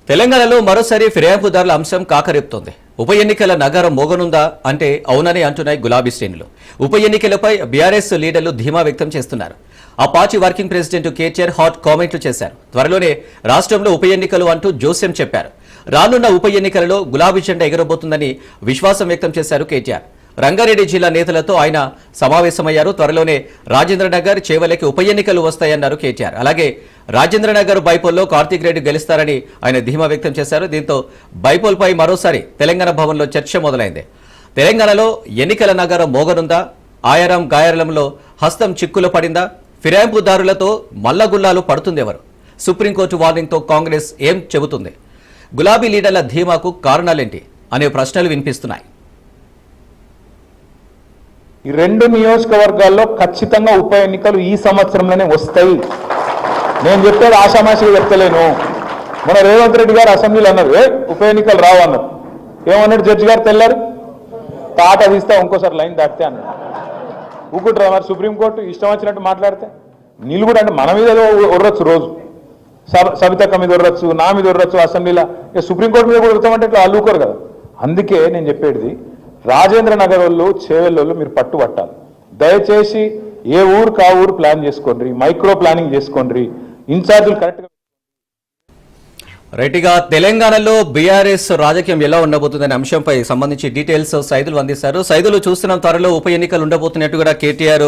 తెలంగాణలో మరోసారి ఫిర్యాదుదారుల అంశం కాకరేపుతోంది. ఉప ఎన్నికల నగరం మోగనుందా అంటే అవునని అంటున్నాయి గులాబీ శ్రేణులు. ఉప ఎన్నికలపై బీఆర్ఎస్ లీడర్లు ధీమా వ్యక్తం చేస్తున్నారు. ఆ party working president KTR hot కామెంట్లు చేశారు. త్వరలోనే రాష్ట్రంలో ఉప ఎన్నికలు అంటూ జోస్యం చెప్పారు. రానున్న ఉప ఎన్నికలలో గులాబీ జెండా ఎగరబోతుందని విశ్వాసం వ్యక్తం చేశారు కేటీఆర్. రంగారెడ్డి జిల్లా నేతలతో ఆయన సమావేశమయ్యారు. త్వరలోనే రాజేంద్రనగర్, చేవలకి ఉప ఎన్నికలు వస్తాయన్నారు కేటీఆర్. అలాగే రాజేంద్రనగర్ బైపోల్లో కార్తీక్ రెడ్డి గెలుస్తారని ఆయన ధీమా వ్యక్తం చేశారు. దీంతో బైపోల్పై మరోసారి తెలంగాణ భవన్లో చర్చ మొదలైంది. తెలంగాణలో ఎన్నికల నగరం మోగనుందా? ఆయారం గాయారంలో హస్తం చిక్కులు పడిందా? ఫిరాయింపుదారులతో మల్లగుల్లాలు పడుతుందెవరు? సుప్రీంకోర్టు వార్నింగ్తో కాంగ్రెస్ ఏం చెబుతుంది? గులాబీ లీడర్ల ధీమాకు కారణాలేంటి అనే ప్రశ్నలు వినిపిస్తున్నాయి. ఈ రెండు నియోజకవర్గాల్లో ఖచ్చితంగా ఉప ఎన్నికలు ఈ సంవత్సరంలోనే వస్తాయి. నేను చెప్పేది ఆషామాషిగా చెప్తలేను. మన రేవంత్ రెడ్డి గారు అసెంబ్లీలో అన్నారు, ఉప ఎన్నికలు రావన్నారు. ఏమన్నాడు జడ్జి గారు? తెల్లారు తాట తీస్తే ఇంకోసారి లైన్ దాటితే అన్నాడు. ఊకుంటారా మరి? సుప్రీంకోర్టు ఇష్టం వచ్చినట్టు మాట్లాడితే నిలుగుడు అంటే మన మీద ఒర్రొచ్చు, రోజు సవితక్క మీద ఒర్రొచ్చు, నా మీద ఒర్రొచ్చు అసెంబ్లీలో. సుప్రీంకోర్టు మీద కూడా ఉడతామంటే ఇట్లా అల్లుకోరు కదా. అందుకే నేను చెప్పేది, రాజేంద్ర నగర్ వాళ్ళు, చేవెళ్ళు మీరు పట్టుబట్టాలి. దయచేసి ఏ ఊరు కా ఊరు ప్లాన్ చేసుకోండి, మైక్రో ప్లానింగ్ చేసుకోండి, ఇన్ఛార్జీలు కరెక్ట్గా. రైట్గా తెలంగాణలో బీఆర్ఎస్ రాజకీయం ఎలా ఉండబోతుందనే అంశంపై సంబంధించి డీటెయిల్స్ సైదులు అందిస్తారు. సైదులు చూస్తున్నాం, త్వరలో ఉప ఎన్నికలు ఉండబోతున్నట్టు కూడా కేటీఆర్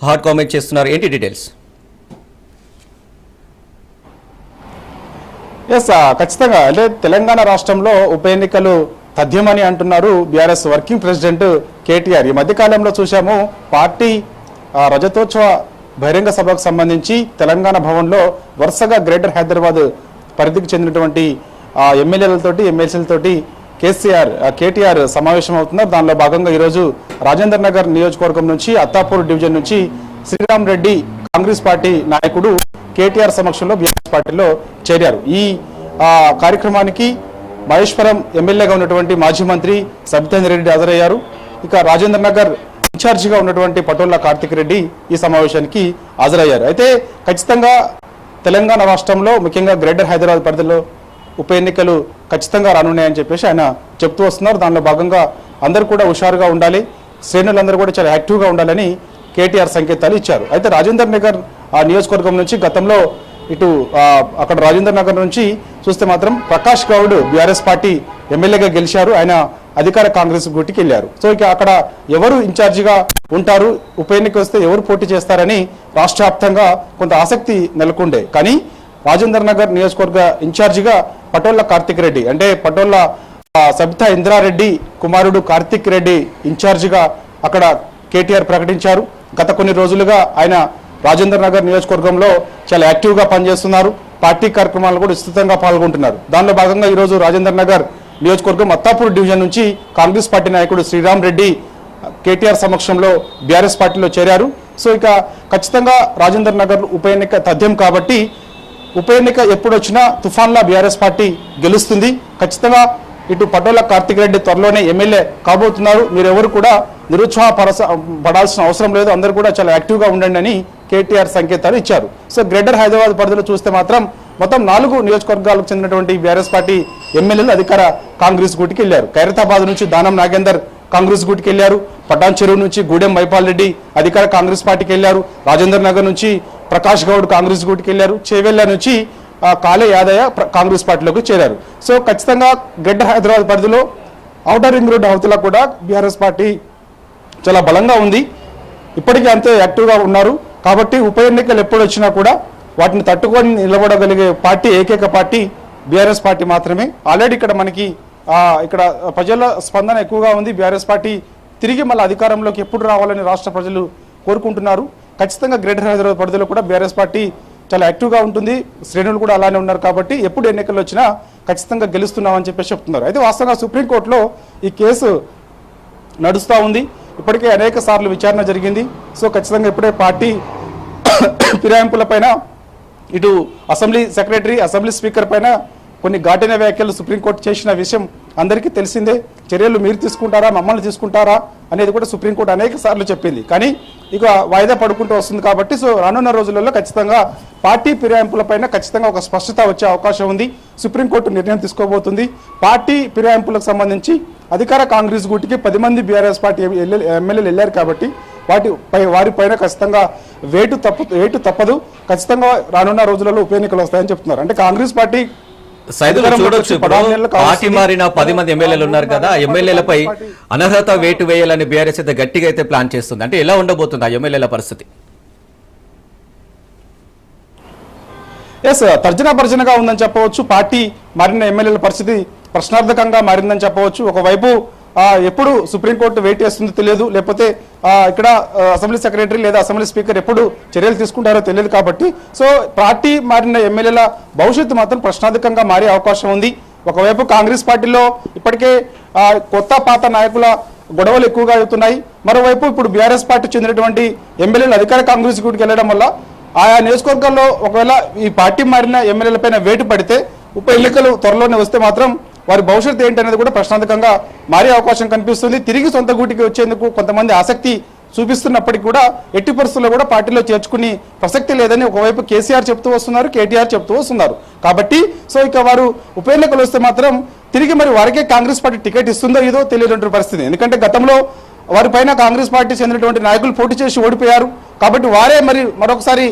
హాట్ కామెంట్ చేస్తున్నారు. ఏంటి డీటెయిల్స్? ఎస్, ఖచ్చితంగా అంటే తెలంగాణ రాష్ట్రంలో ఉప ఎన్నికలు తథ్యమని అంటున్నారు బీఆర్ఎస్ వర్కింగ్ ప్రెసిడెంట్ కేటీఆర్. ఈ మధ్యకాలంలో చూశాము, పార్టీ రజతోత్సవ బహిరంగ సభకు సంబంధించి తెలంగాణ భవన్లో వరుసగా గ్రేటర్ హైదరాబాద్ పరిధికి చెందినటువంటి ఎమ్మెల్యేలతోటి, ఎమ్మెల్సీలతోటి కేటీఆర్ సమావేశం అవుతున్నారు. దానిలో భాగంగా ఈరోజు రాజేంద్ర నగర్ నియోజకవర్గం నుంచి, అత్తాపూర్ డివిజన్ నుంచి శ్రీరామ్ రెడ్డి కాంగ్రెస్ పార్టీ నాయకుడు కేటీఆర్ సమక్షంలో బీఆర్ఎస్ పార్టీలో చేరారు. ఈ కార్యక్రమానికి మహేశ్వరం ఎమ్మెల్యేగా ఉన్నటువంటి మాజీ మంత్రి సబితేంద్ర రెడ్డి హాజరయ్యారు. ఇక రాజేంద్ర నగర్ ఇన్ఛార్జిగా ఉన్నటువంటి పటోళ్ల కార్తీక్ రెడ్డి ఈ సమావేశానికి హాజరయ్యారు. అయితే ఖచ్చితంగా తెలంగాణ రాష్ట్రంలో, ముఖ్యంగా గ్రేటర్ హైదరాబాద్ పరిధిలో ఉప ఎన్నికలు ఖచ్చితంగా రానున్నాయని చెప్పేసి ఆయన చెప్తూ వస్తున్నారు. దానిలో భాగంగా అందరూ కూడా హుషారుగా ఉండాలి, శ్రేణులందరూ కూడా చాలా యాక్టివ్గా ఉండాలని కేటీఆర్ సంకేతాలు ఇచ్చారు. అయితే రాజేంద్ర నగర్ నియోజకవర్గం నుంచి గతంలో ఇటు అక్కడ రాజేంద్ర నగర్ నుంచి చూస్తే మాత్రం ప్రకాష్ గౌడ్ బీఆర్ఎస్ పార్టీ ఎమ్మెల్యేగా గెలిచారు. ఆయన అధికార కాంగ్రెస్ గూటికి వెళ్ళారు. సో ఇక అక్కడ ఎవరు ఇన్ఛార్జిగా ఉంటారు, ఉప ఎన్నిక వస్తే ఎవరు పోటీ చేస్తారని రాష్ట్ర వ్యాప్తంగా కొంత ఆసక్తి నెలకొండే. కానీ రాజేంద్ర నగర్ నియోజకవర్గ ఇన్ఛార్జిగా పటోళ్ల కార్తీక్ రెడ్డి, అంటే పటోళ్ల సబితా ఇంద్రారెడ్డి కుమారుడు కార్తీక్ రెడ్డి ఇన్ఛార్జిగా అక్కడ కేటీఆర్ ప్రకటించారు. గత కొన్ని రోజులుగా ఆయన రాజేంద్ర నగర్ నియోజకవర్గంలో చాలా యాక్టివ్గా పనిచేస్తున్నారు. పార్టీ కార్యక్రమాలు కూడా విస్తృతంగా పాల్గొంటున్నారు. దానిలో భాగంగా ఈరోజు రాజేంద్ర నగర్ నియోజకవర్గం అత్తాపూర్ డివిజన్ నుంచి కాంగ్రెస్ పార్టీ నాయకుడు శ్రీరామ్ రెడ్డి కేటీఆర్ సమక్షంలో బీఆర్ఎస్ పార్టీలో చేరారు. సో ఇక ఖచ్చితంగా రాజేంద్ర నగర్ ఉప ఎన్నిక తథ్యం కాబట్టి ఉప ఎన్నిక ఎప్పుడు వచ్చినా తుఫాన్లా బీఆర్ఎస్ పార్టీ గెలుస్తుంది. ఖచ్చితంగా ఇటు పటోళ్ల కార్తీక్ రెడ్డి త్వరలోనే ఎమ్మెల్యే కాబోతున్నారు. మీరెవరు కూడా నిరుత్సాహపడాల్సిన అవసరం లేదు, అందరూ కూడా చాలా యాక్టివ్గా ఉండండి అని కేటీఆర్ సంకేతాలు ఇచ్చారు. సో గ్రేటర్ హైదరాబాద్ పరిధిలో చూస్తే మాత్రం మొత్తం 4 నియోజకవర్గాలకు చెందినటువంటి బీఆర్ఎస్ పార్టీ ఎమ్మెల్యేలు అధికార కాంగ్రెస్ గూటికి వెళ్లారు. ఖైరతాబాద్ నుంచి దానం నాగేందర్ కాంగ్రెస్ గూటికి వెళ్లారు. పటాన్ చెరువు నుంచి గూడెం మైపాల్ రెడ్డి అధికార కాంగ్రెస్ పార్టీకి వెళ్లారు. రాజేంద్ర నగర్ నుంచి ప్రకాష్ గౌడ్ కాంగ్రెస్ గూటికి వెళ్లారు. చేవెళ్ల నుంచి కాలే యాదయ్య కాంగ్రెస్ పార్టీలోకి చేరారు. సో ఖచ్చితంగా గ్రేటర్ హైదరాబాద్ పరిధిలో ఔటర్ రింగ్ రోడ్ అవతల కూడా బీఆర్ఎస్ పార్టీ చాలా బలంగా ఉంది. ఇప్పటికీ అంతే యాక్టివ్గా ఉన్నారు. కాబట్టి ఉప ఎన్నికలు ఎప్పుడు వచ్చినా కూడా వాటిని తట్టుకొని నిలబడగలిగే పార్టీ, ఏకైక పార్టీ బీఆర్ఎస్ పార్టీ మాత్రమే. ఆల్రెడీ ఇక్కడ మనకి ఇక్కడ ప్రజల స్పందన ఎక్కువగా ఉంది. బీఆర్ఎస్ పార్టీ తిరిగి మళ్ళీ అధికారంలోకి ఎప్పుడు రావాలని రాష్ట్ర ప్రజలు కోరుకుంటున్నారు. ఖచ్చితంగా గ్రేటర్ హైదరాబాద్ పరిధిలో కూడా బీఆర్ఎస్ పార్టీ చాలా యాక్టివ్గా ఉంటుంది. శ్రేణులు కూడా అలానే ఉన్నారు. కాబట్టి ఎప్పుడు ఎన్నికలు వచ్చినా ఖచ్చితంగా గెలుస్తున్నామని చెప్పేసి చెప్తున్నారు. అయితే వాస్తవంగా సుప్రీంకోర్టులో ఈ కేసు నడుస్తూ ఉంది. ఇప్పటికే అనేక సార్లు విచారణ జరిగింది. సో ఖచ్చితంగా ఇప్పుడే పార్టీ ఫిరాయింపుల పైన ఇటు అసెంబ్లీ సెక్రటరీ, అసెంబ్లీ స్పీకర్ పైన కొన్ని ఘాటైన వ్యాఖ్యలు సుప్రీంకోర్టు చేసిన విషయం అందరికీ తెలిసిందే. చర్యలు మీరు తీసుకుంటారా, మమ్మల్ని తీసుకుంటారా అనేది కూడా సుప్రీంకోర్టు అనేక సార్లు చెప్పింది. కానీ ఇక వాయిదా పడుకుంటూ వస్తుంది కాబట్టి సో రానున్న రోజులలో ఖచ్చితంగా పార్టీ ఫిరాయింపులపైన ఖచ్చితంగా ఒక స్పష్టత వచ్చే అవకాశం ఉంది. సుప్రీంకోర్టు నిర్ణయం తీసుకోబోతుంది. పార్టీ ఫిరాయింపులకు సంబంధించి అధికార కాంగ్రెస్ గూటికి 10 మంది బీఆర్ఎస్ పార్టీ ఎమ్మెల్యేలు వెళ్ళారు కాబట్టి వారిపైన ఖచ్చితంగా వేటు తప్పదు. ఖచ్చితంగా రానున్న రోజులలో ఉప ఎన్నికలు వస్తాయని చెప్తున్నారు. అంటే కాంగ్రెస్ పార్టీ చూడొచ్చు, పార్టీ మారిన 10 మంది ఎమ్మెల్యేలు ఉన్నారు కదా, ఆ ఎమ్మెల్యేలపై అనర్హత వేటు వేయాలని బీఆర్ఎస్ అయితే గట్టిగా అయితే ప్లాన్ చేస్తుంది. అంటే ఎలా ఉండబోతుంది ఆ ఎమ్మెల్యేల పరిస్థితి? తర్జన భర్జనగా ఉందని చెప్పవచ్చు. పార్టీ మారిన ఎమ్మెల్యేల పరిస్థితి ప్రశ్నార్థకంగా మారిందని చెప్పవచ్చు. ఒకవైపు ఎప్పుడు సుప్రీంకోర్టు వెయిట్ చేస్తుందో తెలియదు, లేకపోతే ఇక్కడ అసెంబ్లీ సెక్రటరీ లేదా అసెంబ్లీ స్పీకర్ ఎప్పుడు చర్యలు తీసుకుంటారో తెలియదు. కాబట్టి సో పార్టీ మారిన ఎమ్మెల్యేల భవిష్యత్తు మాత్రం ప్రశ్నార్థకంగా మారే అవకాశం ఉంది. ఒకవైపు కాంగ్రెస్ పార్టీలో ఇప్పటికే కొత్త పాత నాయకుల గొడవలు ఎక్కువగా అవుతున్నాయి. మరోవైపు ఇప్పుడు బీఆర్ఎస్ పార్టీ చెందినటువంటి ఎమ్మెల్యేలు అధికార కాంగ్రెస్ గూటికి వెళ్ళడం వల్ల ఆయా నియోజకవర్గాల్లో ఒకవేళ ఈ పార్టీ మారిన ఎమ్మెల్యేలపైన వేటు పడితే ఉప ఎన్నికలు త్వరలోనే వస్తే మాత్రం వారి భవిష్యత్తు ఏంటనేది కూడా ప్రశ్నార్థకంగా మారే అవకాశం కనిపిస్తుంది. తిరిగి సొంత గూటికి వచ్చేందుకు కొంతమంది ఆసక్తి చూపిస్తున్నప్పటికీ కూడా ఎట్టి పరిస్థితుల్లో కూడా పార్టీలో చేర్చుకుని ప్రసక్తి లేదని ఒకవైపు కేసీఆర్ చెప్తూ వస్తున్నారు, కేటీఆర్ చెప్తూ వస్తున్నారు. కాబట్టి సో ఇక వారు ఉప ఎన్నికలు వస్తే మాత్రం తిరిగి మరి వారికే కాంగ్రెస్ పార్టీ టికెట్ ఇస్తుందో ఏదో తెలియనటువంటి పరిస్థితి. ఎందుకంటే గతంలో వారిపైన కాంగ్రెస్ పార్టీ చెందినటువంటి నాయకులు పోటీ చేసి ఓడిపోయారు. కాబట్టి వారే మరి మరొకసారి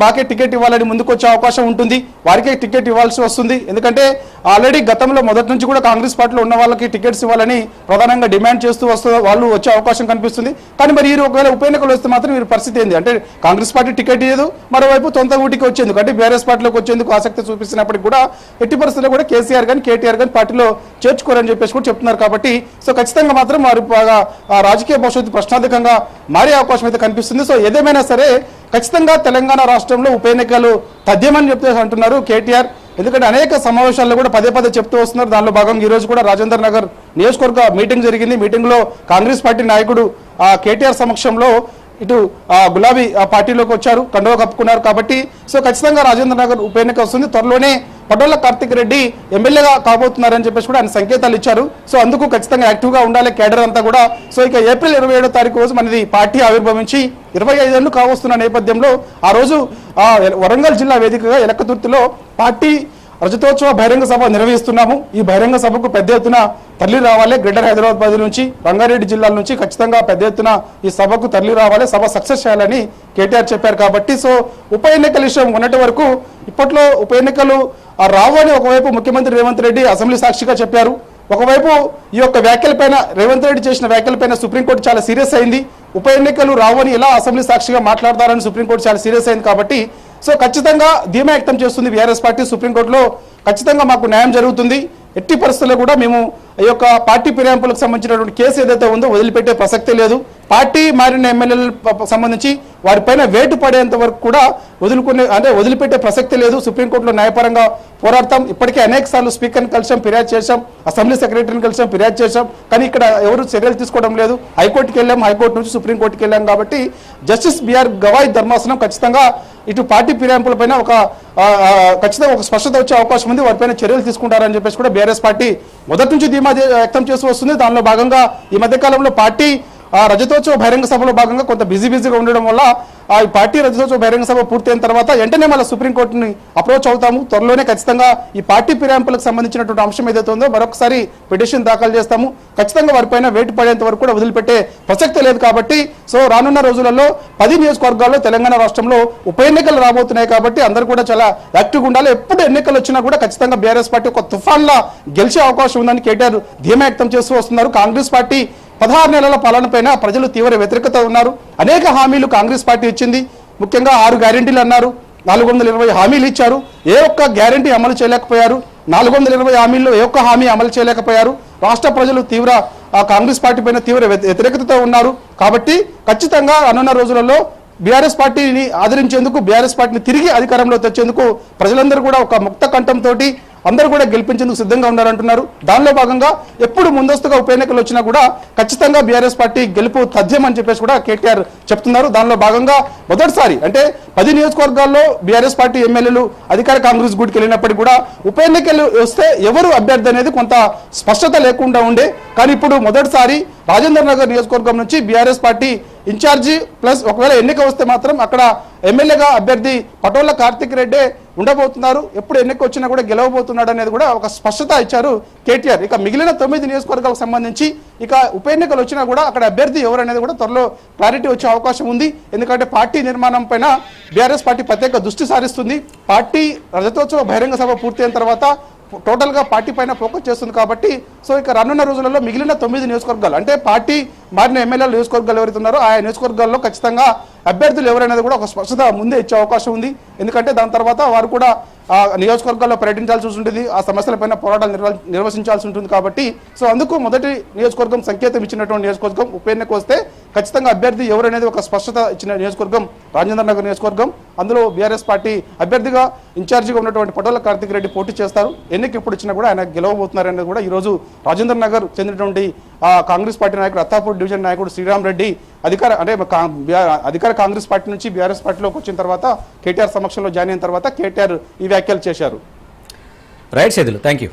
మాకే టికెట్ ఇవ్వాలని ముందుకు వచ్చే అవకాశం ఉంటుంది. వారికే టికెట్ ఇవ్వాల్సి వస్తుంది. ఎందుకంటే ఆల్రెడీ గతంలో మొదటి నుంచి కూడా కాంగ్రెస్ పార్టీలో ఉన్న వాళ్ళకి టికెట్స్ ఇవ్వాలని ప్రధానంగా డిమాండ్ చేస్తూ వాళ్ళు వచ్చే అవకాశం కనిపిస్తుంది. కానీ మరి వీరు ఒకవేళ ఉప ఎన్నికలు వస్తే మాత్రం వీరి పరిస్థితి ఏంది అంటే కాంగ్రెస్ పార్టీ టికెట్ ఇవ్వదు, మరోవైపు సొంత ఊటికి వచ్చేందుకు అంటే బీఆర్ఎస్ పార్టీలోకి వచ్చేందుకు ఆసక్తి చూపిస్తున్నప్పటికీ కూడా ఎట్టి పరిస్థితుల్లో కూడా కేసీఆర్ కానీ కేటీఆర్ కానీ పార్టీలో చేర్చుకోరని చెప్పేసి కూడా చెప్తున్నారు. కాబట్టి సో ఖచ్చితంగా మాత్రం వారు రాజకీయ భవిష్యత్తు ప్రశ్నార్థకంగా మారే అవకాశం అయితే కనిపిస్తుంది. సో ఏదేమైనా సరే ఖచ్చితంగా తెలంగాణ రాష్ట్రంలో ఉప ఎన్నికలు తథ్యమని చెప్పేసి అంటున్నారు కేటీఆర్. ఎందుకంటే అనేక సమావేశాల్లో కూడా పదే చెప్తూ వస్తున్నారు. దానిలో భాగంగా ఈ రోజు కూడా రాజేంద్ర నగర్ నియోజకవర్గ మీటింగ్ జరిగింది. మీటింగ్ లో కాంగ్రెస్ పార్టీ నాయకుడు కేటీఆర్ సమక్షంలో ఇటు గులాబీ పార్టీలోకి వచ్చారు, కండువా కప్పుకున్నారు. కాబట్టి సో ఖచ్చితంగా రాజేంద్ర నగర్ ఉప ఎన్నిక వస్తుంది. త్వరలోనే పటోళ్ల కార్తిక్ రెడ్డి ఎమ్మెల్యేగా కాబోతున్నారని చెప్పేసి కూడా ఆయన సంకేతాలు ఇచ్చారు. సో అందుకు ఖచ్చితంగా యాక్టివ్గా ఉండాలి కేడర్ అంతా కూడా. సో ఇక ఏప్రిల్ 27వ తారీఖు రోజు మనది పార్టీ ఆవిర్భవించి 25 ఏళ్లు కావస్తున్న నేపథ్యంలో ఆ రోజు వరంగల్ జిల్లా వేదికగా ఎలకతుర్తిలో పార్టీ రజతోత్సవ బహిరంగ సభ నిర్వహిస్తున్నాము. ఈ బహిరంగ సభకు పెద్ద ఎత్తున తరలి రావాలి. గ్రేటర్ హైదరాబాద్ నుంచి రంగారెడ్డి జిల్లాల నుంచి ఖచ్చితంగా పెద్ద ఎత్తున ఈ సభకు తరలి రావాలి, సభ సక్సెస్ చేయాలని కేటీఆర్ చెప్పారు. కాబట్టి సో ఉప ఎన్నికల విషయం ఉన్నటి వరకు ఇప్పట్లో ఉప ఎన్నికలు రావు అని ఒకవైపు ముఖ్యమంత్రి రేవంత్ రెడ్డి అసెంబ్లీ సాక్షిగా చెప్పారు. ఒకవైపు ఈ యొక్క వ్యాఖ్యలపైన రేవంత్ రెడ్డి చేసిన వ్యాఖ్యలపైన సుప్రీంకోర్టు చాలా సీరియస్ అయింది. ఉప ఎన్నికలు రావని ఎలా అసెంబ్లీ సాక్షిగా మాట్లాడతారని సుప్రీంకోర్టు చాలా సీరియస్ అయింది. కాబట్టి సో ఖచ్చితంగా ధీమా వ్యక్తం చేస్తుంది బీఆర్ఎస్ పార్టీ. సుప్రీంకోర్టులో ఖచ్చితంగా మాకు న్యాయం జరుగుతుంది, ఎట్టి పరిస్థితుల్లో కూడా మేము ఈ యొక్క పార్టీ ఫిరాయింపులకు సంబంధించినటువంటి కేసు ఏదైతే ఉందో వదిలిపెట్టే ప్రసక్తే లేదు. పార్టీ మారిన ఎమ్మెల్యేలకు సంబంధించి వారిపైన వేటు పడేంత వరకు కూడా వదిలిపెట్టే ప్రసక్తి లేదు. సుప్రీంకోర్టులో న్యాయపరంగా పోరాడతాం. ఇప్పటికే అనేక సార్లు స్పీకర్ని కలిసాం, ఫిర్యాదు చేశాం, అసెంబ్లీ సెక్రటరీని కలిసాం, ఫిర్యాదు చేశాం. కానీ ఇక్కడ ఎవరు చర్యలు తీసుకోవడం లేదు. హైకోర్టుకి వెళ్ళాం, హైకోర్టు నుంచి సుప్రీంకోర్టుకి వెళ్ళాం. కాబట్టి జస్టిస్ బిఆర్ గవాయ్ ధర్మాసనం ఖచ్చితంగా ఇటు పార్టీ ఫిరాయింపులపైన ఖచ్చితంగా ఒక స్పష్టత వచ్చే అవకాశం ఉంది. వారిపైన చర్యలు తీసుకుంటారని చెప్పేసి కూడా బీఆర్ఎస్ పార్టీ మొదటి నుంచి ధీమా వ్యక్తం చేస్తూ వస్తుంది. దానిలో భాగంగా ఈ మధ్యకాలంలో పార్టీ రజతోత్సవ బహిరంగ సభలో భాగంగా కొంత బిజీగా ఉండడం వల్ల ఈ పార్టీ రజతోత్సవ బహిరంగ సభ పూర్తయిన తర్వాత వెంటనే మళ్ళీ సుప్రీంకోర్టుని అప్రోచ్ అవుతాము. త్వరలోనే ఖచ్చితంగా ఈ పార్టీ ఫిరాయింపులకు సంబంధించినటువంటి అంశం ఏదైతే ఉందో మరొకసారి పిటిషన్ దాఖలు చేస్తాము. ఖచ్చితంగా వారిపైన వేటు పడేంత వరకు కూడా వదిలిపెట్టే ప్రసక్తి లేదు. కాబట్టి సో రానున్న రోజులలో 10 నియోజకవర్గాల్లో తెలంగాణ రాష్ట్రంలో ఉప ఎన్నికలు రాబోతున్నాయి. కాబట్టి అందరూ కూడా చాలా యాక్టివ్గా ఉండాలి. ఎప్పుడు ఎన్నికలు వచ్చినా కూడా ఖచ్చితంగా బీఆర్ఎస్ పార్టీ ఒక తుఫాన్లా గెలిచే అవకాశం ఉందని కేటీఆర్ ధీమా వ్యక్తం చేస్తూ వస్తున్నారు. కాంగ్రెస్ పార్టీ 16 నెలల పాలనపైన ప్రజలు తీవ్ర వ్యతిరేకత ఉన్నారు. అనేక హామీలు కాంగ్రెస్ పార్టీ ఇచ్చింది. ముఖ్యంగా 6 గ్యారెంటీలు అన్నారు, 420 హామీలు ఇచ్చారు. ఏ ఒక్క గ్యారెంటీ అమలు చేయలేకపోయారు. 420 హామీల్లో ఏ ఒక్క హామీ అమలు చేయలేకపోయారు. రాష్ట్ర ప్రజలు కాంగ్రెస్ పార్టీ పైన తీవ్ర వ్యతిరేకతతో ఉన్నారు. కాబట్టి ఖచ్చితంగా రానున్న రోజులలో బీఆర్ఎస్ పార్టీని ఆదరించేందుకు, బీఆర్ఎస్ పార్టీని తిరిగి అధికారంలో తెచ్చేందుకు ప్రజలందరూ కూడా ఒక ముక్త కంఠంతో అందరూ కూడా గెలిపించేందుకు సిద్ధంగా ఉన్నారంటున్నారు. దానిలో భాగంగా ఎప్పుడు ముందస్తుగా ఉప ఎన్నికలు వచ్చినా కూడా ఖచ్చితంగా బీఆర్ఎస్ పార్టీ గెలుపు తథ్యం అని చెప్పేసి కూడా కేటీఆర్ చెప్తున్నారు. దానిలో భాగంగా మొదటిసారి అంటే 10 నియోజకవర్గాల్లో బీఆర్ఎస్ పార్టీ ఎమ్మెల్యేలు అధికార కాంగ్రెస్ గూటికి వెళ్ళినప్పటికీ కూడా ఉప ఎన్నికలు వస్తే ఎవరు అభ్యర్థి అనేది కొంత స్పష్టత లేకుండా ఉండే. కానీ ఇప్పుడు మొదటిసారి రాజేంద్ర నగర్ నియోజకవర్గం నుంచి బీఆర్ఎస్ పార్టీ ఇన్ఛార్జి ప్లస్ ఒకవేళ ఎన్నిక వస్తే మాత్రం అక్కడ ఎమ్మెల్యేగా అభ్యర్థి పటోళ్ల కార్తిక్ రెడ్డి ఉండబోతున్నారు. ఎప్పుడు ఎన్నిక వచ్చినా కూడా గెలవబోతున్నాడు అనేది కూడా ఒక స్పష్టత ఇచ్చారు కేటీఆర్. ఇక మిగిలిన 9 నియోజకవర్గాలకు సంబంధించి ఇక ఉప ఎన్నికలు వచ్చినా కూడా అక్కడ అభ్యర్థి ఎవరు అనేది కూడా త్వరలో క్లారిటీ వచ్చే అవకాశం ఉంది. ఎందుకంటే పార్టీ నిర్మాణం పైన బీఆర్ఎస్ పార్టీ ప్రత్యేక దృష్టి సారిస్తుంది. పార్టీ రజతోత్సవ బహిరంగ సభ పూర్తయిన తర్వాత టోటల్గా పార్టీ పైన ఫోకస్ చేస్తుంది కాబట్టి సో ఇక రానున్న రోజులలో మిగిలిన 9 నియోజకవర్గాలు అంటే పార్టీ మారిన ఎమ్మెల్యేల నియోజకవర్గాలు ఎవరైతే ఉన్నారో ఆ నియోజకవర్గాల్లో ఖచ్చితంగా అభ్యర్థులు ఎవరనేది కూడా ఒక స్పష్టత ముందే ఇచ్చే అవకాశం ఉంది. ఎందుకంటే దాని తర్వాత వారు కూడా ఆ నియోజకవర్గాల్లో పర్యటించాల్సి ఉంటుంది, ఆ సమస్యలపైన పోరాటాలు నిర్వహించాల్సి ఉంటుంది. కాబట్టి సో అందుకు మొదటి నియోజకవర్గం సంకేతం ఇచ్చినటువంటి నియోజకవర్గం ఉప ఎన్నిక వస్తే ఖచ్చితంగా అభ్యర్థి ఎవరనేది ఒక స్పష్టత ఇచ్చిన నియోజకవర్గం రాజేంద్ర నగర్ నియోజకవర్గం. అందులో బీఆర్ఎస్ పార్టీ అభ్యర్థిగా ఇన్ఛార్జిగా ఉన్నటువంటి పటోళ్ల కార్తిక్ రెడ్డి పోటీ చేస్తారు. ఎన్నిక ఎప్పుడు ఇచ్చినా కూడా ఆయన గెలవబోతున్నారు అనేది కూడా ఈరోజు రాజేంద్ర నగర్ చెందినటువంటి కాంగ్రెస్ పార్టీ నాయకుడు అత్తాపూర్ డివిజన్ నాయకుడు శ్రీరామ్ రెడ్డి అధికార కాంగ్రెస్ పార్టీ నుంచి బీఆర్ఎస్ పార్టీలోకి వచ్చిన తర్వాత కేటీఆర్ సమక్షంలో జాయిన్ అయిన తర్వాత కేటీఆర్ ఈ వ్యాఖ్యలు చేశారు. రైట్ సేదులు, థ్యాంక్ యూ.